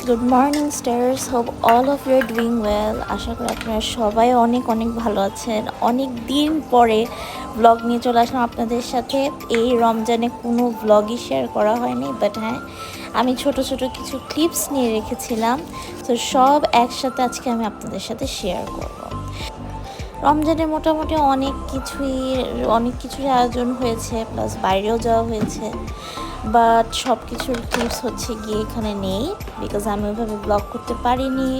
Good morning stars, hope all of you are doing well. আশা করি আপনারা সবাই অনেক অনেক ভালো আছেন। অনেক দিন পরে ব্লগ নিয়ে চলে আসলাম আপনাদের সাথে। এই রমজানে কোনো ব্লগই শেয়ার করা হয়নি, বাট হ্যাঁ, আমি ছোট ছোট কিছু ক্লিপস নিয়ে রেখেছিলাম। তো সব একসাথে আজকে আমি আপনাদের সাথে শেয়ার করব। রমজানে মোটামুটি অনেক কিছুর আয়োজন হয়েছে, প্লাস বাইরেও যাওয়া হয়েছে, বাট সব কিছুর ক্লিপস হচ্ছে গিয়ে এখানে নেই, বিকজ আমি ওইভাবে ব্লগ করতে পারিনি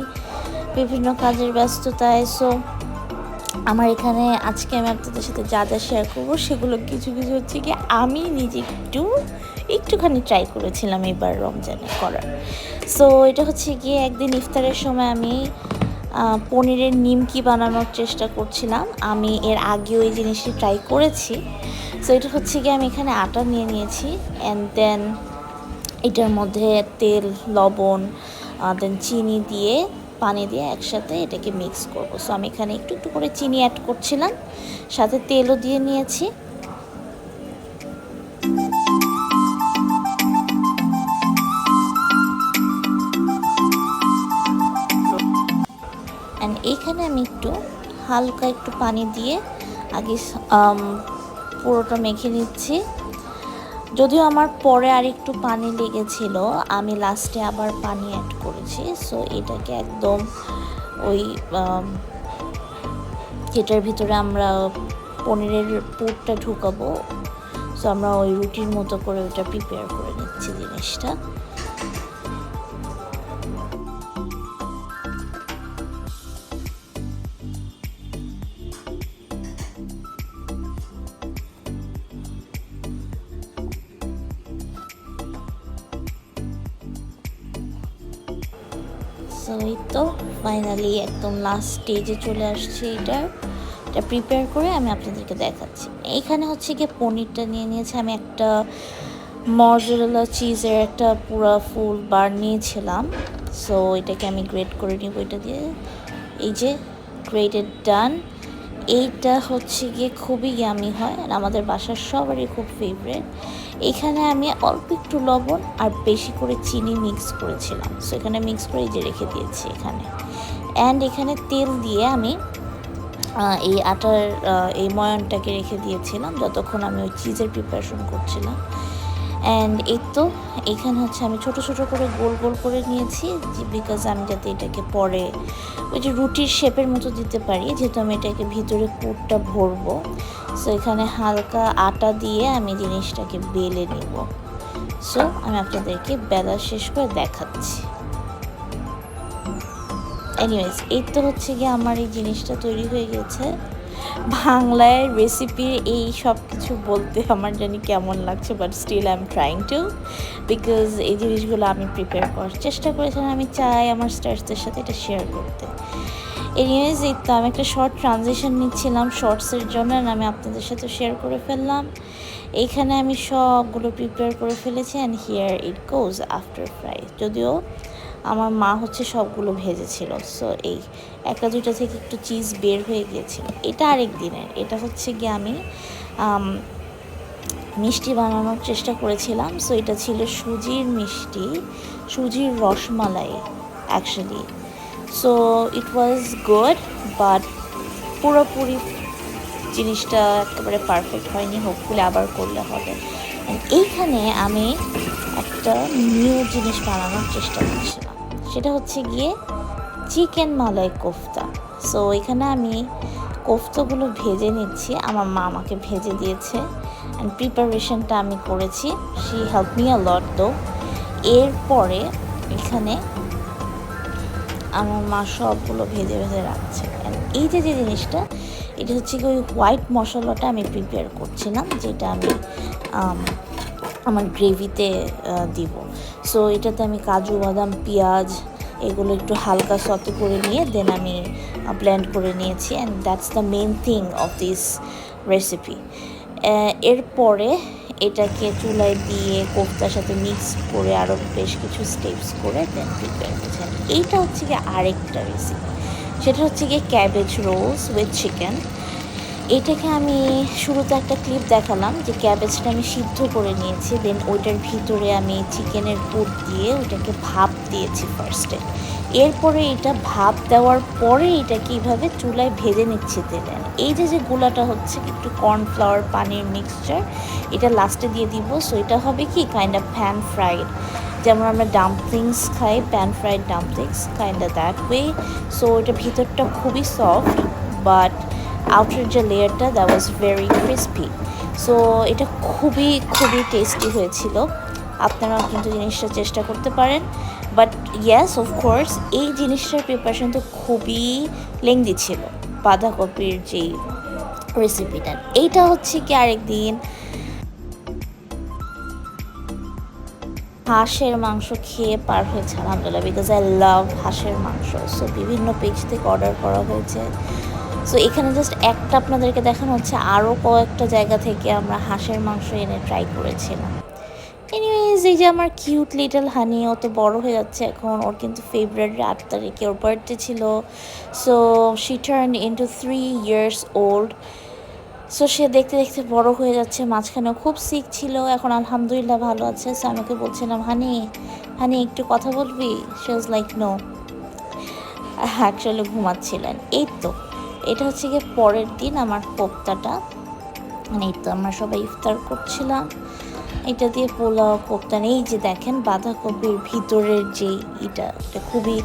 বিভিন্ন কাজের ব্যস্ততায়। সো আমার এখানে আজকে আমি আপনাদের সাথে যা যা শেয়ার করবো সেগুলো কিছু কিছু হচ্ছে কি আমি নিজে একটুখানি ট্রাই করেছিলাম এবার রমজানে করার। সো এটা হচ্ছে গিয়ে একদিন ইফতারের সময় আমি পনিরের নিমকি বানানোর চেষ্টা করছিলাম। আমি এর আগেও এই জিনিসটি ট্রাই করেছি। সো এটা হচ্ছে গিয়ে আমি এখানে আটা নিয়ে নিয়েছি, অ্যান্ড দেন এটার মধ্যে তেল, লবণ, দেন চিনি দিয়ে, পানি দিয়ে একসাথে এটাকে মিক্স করব। সো আমি এখানে একটু একটু করে চিনি অ্যাড করছিলাম, সাথে তেলও দিয়ে নিয়েছি। অ্যান্ড এইখানে আমি হালকা একটু পানি দিয়ে আগে পুরোটা মেখে নিচ্ছি। যদিও আমার পরে আর একটু পানি লেগেছিল, আমি লাস্টে আবার পানি অ্যাড করেছি। সো এটাকে একদম ওই যেটার ভিতরে আমরা পনিরের পুরটা ঢুকাবো, সো আমরা ওই রুটির মতো করে ওটা প্রিপেয়ার করে নিচ্ছি জিনিসটা। সো এই তো ফাইনালি একদম লাস্ট স্টেজে চলে আসছে। এটা প্রিপেয়ার করে আমি আপনাদেরকে দেখাচ্ছি। এইখানে হচ্ছে গিয়ে পনিরটা নিয়ে নিয়েছি আমি, একটা মজরেলা চিজের একটা পুরো ফুল বার নিয়েছিলাম। সো এটাকে আমি গ্রেট করে নিব, এটা দিয়ে। এই যে গ্রেটেড ডান। এইটা হচ্ছে গিয়ে খুবই ইয়ামি হয়, আর আমাদের বাসার সবারই খুব ফেভারেট। এখানে আমি অল্প একটু লবণ আর বেশি করে চিনি মিক্স করেছিলাম। সো এখানে মিক্স করে এই যে রেখে দিয়েছি এখানে। অ্যান্ড এখানে তেল দিয়ে আমি এই আটার এই ময়ানটাকে রেখে দিয়েছিলাম যতক্ষণ আমি ওই চিজের প্রিপারেশন করছিলাম। অ্যান্ড এই তো এখানে হচ্ছে আমি ছোট ছোট করে গোল গোল করে নিয়েছি, বিকজ আমি যাতে এটাকে পরে ওই যে রুটির শেপের মতো দিতে পারি, যেহেতু আমি এটাকে ভিতরে পুরটা ভরবো। সো এখানে হালকা আটা দিয়ে আমি জিনিসটাকে বেলে নেব। সো আমি আপনাদেরকে বেলা শেষ করে দেখাচ্ছি। এনিওয়েজ, এই তো হচ্ছে গিয়ে আমার এই জিনিসটা তৈরি হয়ে গেছে। বাংলায় রেসিপির এই সব কিছু বলতে আমার জানি কেমন লাগছে, but still I am trying to, because এই জিনিসগুলো আমি প্রিপেয়ার করার চেষ্টা করেছিলাম। আমি চাই আমার স্টার্সদের সাথে এটা শেয়ার করতে। এনিওয়েজ, এই তো আমি একটা শর্ট ট্রানজিশন নিচ্ছিলাম শর্টসের জন্য, আমি আপনাদের সাথে শেয়ার করে ফেললাম। এইখানে আমি সবগুলো প্রিপেয়ার করে ফেলেছি, and here it goes after fry. যদিও আমার মা হচ্ছে সবগুলো ভেজেছিল, সো এই একটা দুইটা থেকে একটু চিজ বের হয়ে গিয়েছিল। এটা আরেক দিনের, এটা হচ্ছে গিয়ে আমি মিষ্টি বানানোর চেষ্টা করেছিলাম। সো এটা ছিল সুজির মিষ্টি, সুজির rasmalai actually. So it was good, but পুরোপুরি জিনিসটা একেবারে পারফেক্ট হয়নি। হোপফুলি আবার করলে হবে। এইখানে আমি একটা নিউ জিনিস বানানোর চেষ্টা করছিলাম, সেটা হচ্ছে গিয়ে চিকেন মালাই কোফতা। সো এখানে আমি কোফতাগুলো ভেজে নিচ্ছি, আমার মা আমাকে ভেজে দিয়েছে, অ্যান্ড প্রিপারেশনটা আমি করেছি। শি হেল্প মি আ লট দো। এরপরে এখানে আমার মা সবগুলো ভেজে ভেজে রাখছে। এই যে জিনিসটা, এটা হচ্ছে কি ওই হোয়াইট মশলাটা আমি প্রিপেয়ার করছিলাম, যেটা আমি আমার গ্রেভিতে দিব। সো এটাতে আমি কাজু বাদাম, পেঁয়াজ এগুলো একটু হালকা সতে করে নিয়ে দেন আমি ব্লেন্ড করে নিয়েছি, and that's the main thing of this recipe. এরপরে এটাকে চুলায় দিয়ে কোফতার সাথে মিক্স করে আরও বেশ কিছু স্টেপস করে দেন প্রিপেয়ার করছেন। এইটা হচ্ছে গিয়ে আরেকটা রেসিপি, সেটা হচ্ছে গিয়ে ক্যাবেজ রোলস উইথ চিকেন। এটাকে আমি শুরুতে একটা ক্লিপ দেখালাম যে ক্যাবেজটা আমি সিদ্ধ করে নিয়েছি, দেন ওইটার ভিতরে আমি চিকেনের পুর দিয়ে ওইটাকে ভাপ দিয়েছি ফার্স্টে। এরপরে এটা ভাপ দেওয়ার পরে এটাকে এইভাবে চুলায় ভেজে নিচ্ছি তেলে। এই যে গুলাটা হচ্ছে একটু কর্নফ্লাওয়ার পানির মিক্সচার, এটা লাস্টে দিয়ে দিব। সো এটা হবে কি কাইন্ড অফ প্যান ফ্রাইড, যেমন আমরা ডাম্পলিংস খাই, pan fried dumplings kind of that way. So এটা ভিতরটা খুবই সফট, বাট আউটার যে লেয়ারটা that was very crispy. So এটা খুবই খুবই টেস্টি হয়েছিল। আপনারাও কিন্তু জিনিসটা চেষ্টা করতে পারেন। বাট ইয়েস, অফকোর্স এই জিনিসটার প্রিপারেশন তো খুবই লেংদি ছিল, বাঁধাকপির যেই রেসিপিটা। এইটা হচ্ছে কি আরেকদিন হাঁসের মাংস খেয়ে পার হয়েছে আলহামদুলিল্লাহ, বিকজ আই লাভ হাঁসের মাংস। সো বিভিন্ন পেজ থেকে অর্ডার করা হয়েছে। সো এখানে জাস্ট একটা আপনাদেরকে দেখানো হচ্ছে, আরও কয়েকটা জায়গা থেকে আমরা হাঁসের মাংস এনে ট্রাই করেছিলাম। এনিওয়েজ, এই যে আমার কিউট লিটল হানি, ও তো বড়ো হয়ে যাচ্ছে এখন। ওর কিন্তু ফেভারিট 8 তারিখে ওর বার্থডে ছিল। So she turn into 3 years old। So সে দেখতে দেখতে বড় হয়ে যাচ্ছে। মাঝখানেও খুব সিক ছিল, এখন আলহামদুলিল্লাহ ভালো আছে। সো আমাকে বলছিলাম, হানি হানি একটু কথা বলবি? She was like no, actually ঘুমাচ্ছিলেন। এই তো এটা হচ্ছে গিয়ে পরের দিন আমার কোপ্তাটা, মানে এই তো আমরা সবাই ইফতার করছিলাম এটা দিয়ে, পোলাও কোপ্তা। এই যে দেখেন বাঁধাকপির ভিতরের যে এটা খুবই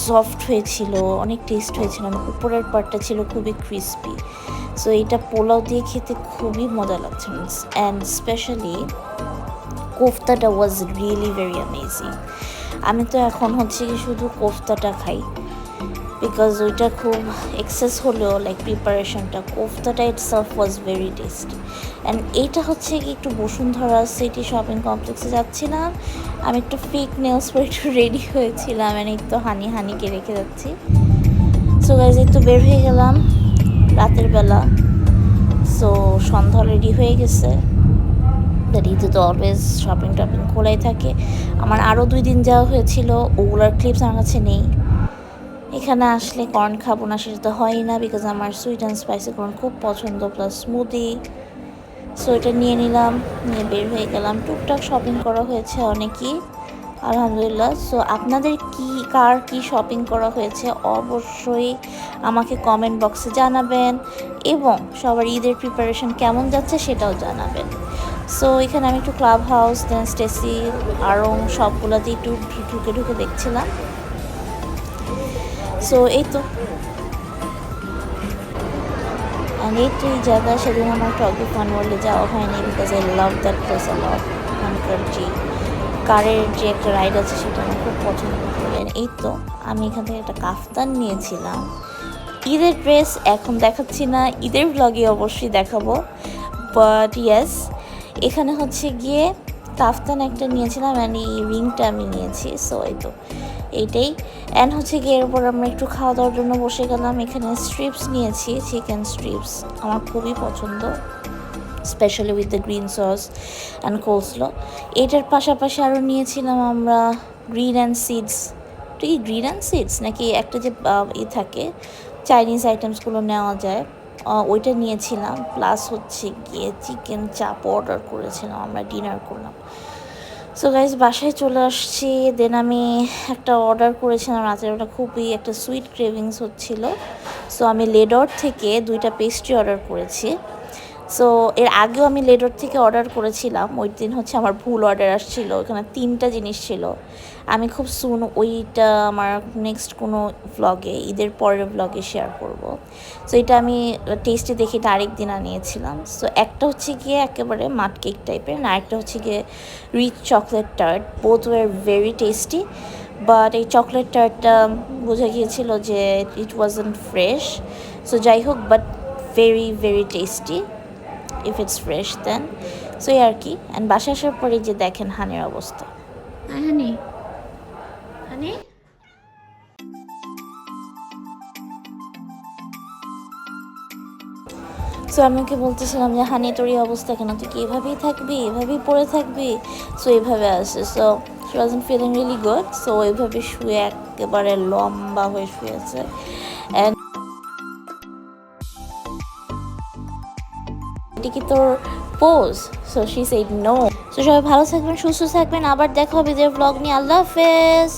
সফট হয়েছিল, অনেক টেস্ট হয়েছিল, উপরের পার্টটা ছিল খুবই ক্রিস্পি। সো এটা পোলাও দিয়ে খেতে খুবই মজা লাগছে, অ্যান্ড স্পেশালি কোফতাটা ওয়াজ রিয়েলি ভেরি অ্যামেজিং। আমি তো এখন হচ্ছে কি শুধু কোফতাটা খাই, বিকজ ওইটা খুব এক্সেস হলেও লাইক প্রিপারেশনটা, কোফতাটা itself was very tasty. And এইটা হচ্ছে কি একটু বসুন্ধরা সিটি শপিং কমপ্লেক্সে যাচ্ছিলাম, আমি একটু ফেক নেলস পরে একটু রেডি হয়েছিলাম, অ্যান্ড এই তো হানিকে রেখে যাচ্ছি। সো গাইজ একটু বের হয়ে গেলাম রাতের বেলা। সো সন্ধ্যা রেডি হয়ে গেছে। ঈদে তো অলওয়েজ শপিং টপিং খোলাই থাকে। আমার আরও 2 দিন যাওয়া হয়েছিল, ওগুলার ক্লিপস আমার কাছে নেই। এখানে আসলে কর্ন খাবো না সেটা তো হয়ই না, বিকজ আমার সুইট অ্যান্ড স্পাইসি কর্ন খুব পছন্দ, প্লাস স্মুদি। সো এটা নিয়ে নিলাম, নিয়ে বের হয়ে গেলাম। টুকটাক শপিং করা হয়েছে অনেকই আলহামদুলিল্লাহ। সো আপনাদের কার কি শপিং করা হয়েছে অবশ্যই আমাকে কমেন্ট বক্সে জানাবেন, এবং সবার ঈদের প্রিপারেশন কেমন যাচ্ছে সেটাও জানাবেন। সো এখানে আমি একটু ক্লাব হাউস, দেন স্টেসি, আরও সবগুলোতে একটু ঢুকে দেখছিলাম। সো এই তো এই তো এই জায়গা, সেদিন আমার টগি ফান ওয়ার্ল্ডে যাওয়া হয়নি, because I love that place a lot. ওখানকার যে কারের যে একটা রাইড আছে সেটা আমি খুব পছন্দ করি। এই তো আমি এখান থেকে একটা কাফতান নিয়েছিলাম। ঈদের ড্রেস এখন দেখাচ্ছি না, ঈদের ব্লগে অবশ্যই দেখাবো। বাট ইয়েস, এখানে হচ্ছে গিয়ে কাফতান একটা নিয়েছিলাম, অ্যান্ড এই রিংটা আমি নিয়েছি। সো এই তো এইটাই। অ্যান্ড হচ্ছে গিয়ে এরপর আমরা একটু খাওয়া দাওয়ার জন্য বসে গেলাম। এখানে স্ট্রিপস নিয়েছি, চিকেন স্ট্রিপস আমার খুবই পছন্দ, specially with the green sauce and coleslaw. এটার পাশাপাশি আরও নিয়েছিলাম আমরা গ্রিন অ্যান্ড সিডস। তো এই গ্রিন অ্যান্ড সিডস নাকি একটা যে থাকে চাইনিজ আইটেমসগুলো নেওয়া যায়, ওইটা নিয়েছিলাম। প্লাস হচ্ছে গিয়ে চিকেন চাপ অর্ডার করেছিলাম, আমরা ডিনার করলাম। সো গাইজ বাসায় চলে আসছি। দেন আমি একটা অর্ডার করেছিলাম রাতের, ওটা খুবই একটা সুইট ক্রেভিংস হচ্ছিল। সো আমি লেডর থেকে 2টা পেস্ট্রি অর্ডার করেছি। সো এর আগেও আমি লেডর থেকে অর্ডার করেছিলাম, ওই দিন হচ্ছে আমার ভুল অর্ডার আসছিল, ওখানে 3টা জিনিস ছিল। আমি খুব সুন ওইটা আমার নেক্সট কোনো ব্লগে, ঈদের পরের ব্লগে শেয়ার করব। সো এটা আমি টেস্টে দেখে এটা আরেকদিন আনিয়েছিলাম। সো একটা হচ্ছে গিয়ে একেবারে মাট কেক টাইপের, আর একটা হচ্ছে গিয়ে rich chocolate tart. Both were very tasty, but এই চকলেট টার্টটা বোঝা গিয়েছিল যে ইট ওয়াজন্ট ফ্রেশ। সো যাই হোক, but very very tasty if it's fresh then. So এই আর কি। অ্যান্ড বাসা আসার পরে যে দেখেন হানির অবস্থা। হানি হানি সো আমি ওকে বলতেছিলাম যে হানি তোর এই অবস্থা কেন, তুই কি এভাবেই থাকবি, এভাবেই পড়ে থাকবি? সো এইভাবে আসে। So she wasn't feeling really good. So এইভাবে শুয়ে একেবারে লম্বা হয়ে শুয়ে আছে। অ্যান্ড এটি কি তোর pose? So she said no. So সবাই ভালো থাকবেন, সুস্থ থাকবেন, আবার দেখা হবে যে ব্লগ নিয়ে। আল্লাহ হাফেজ।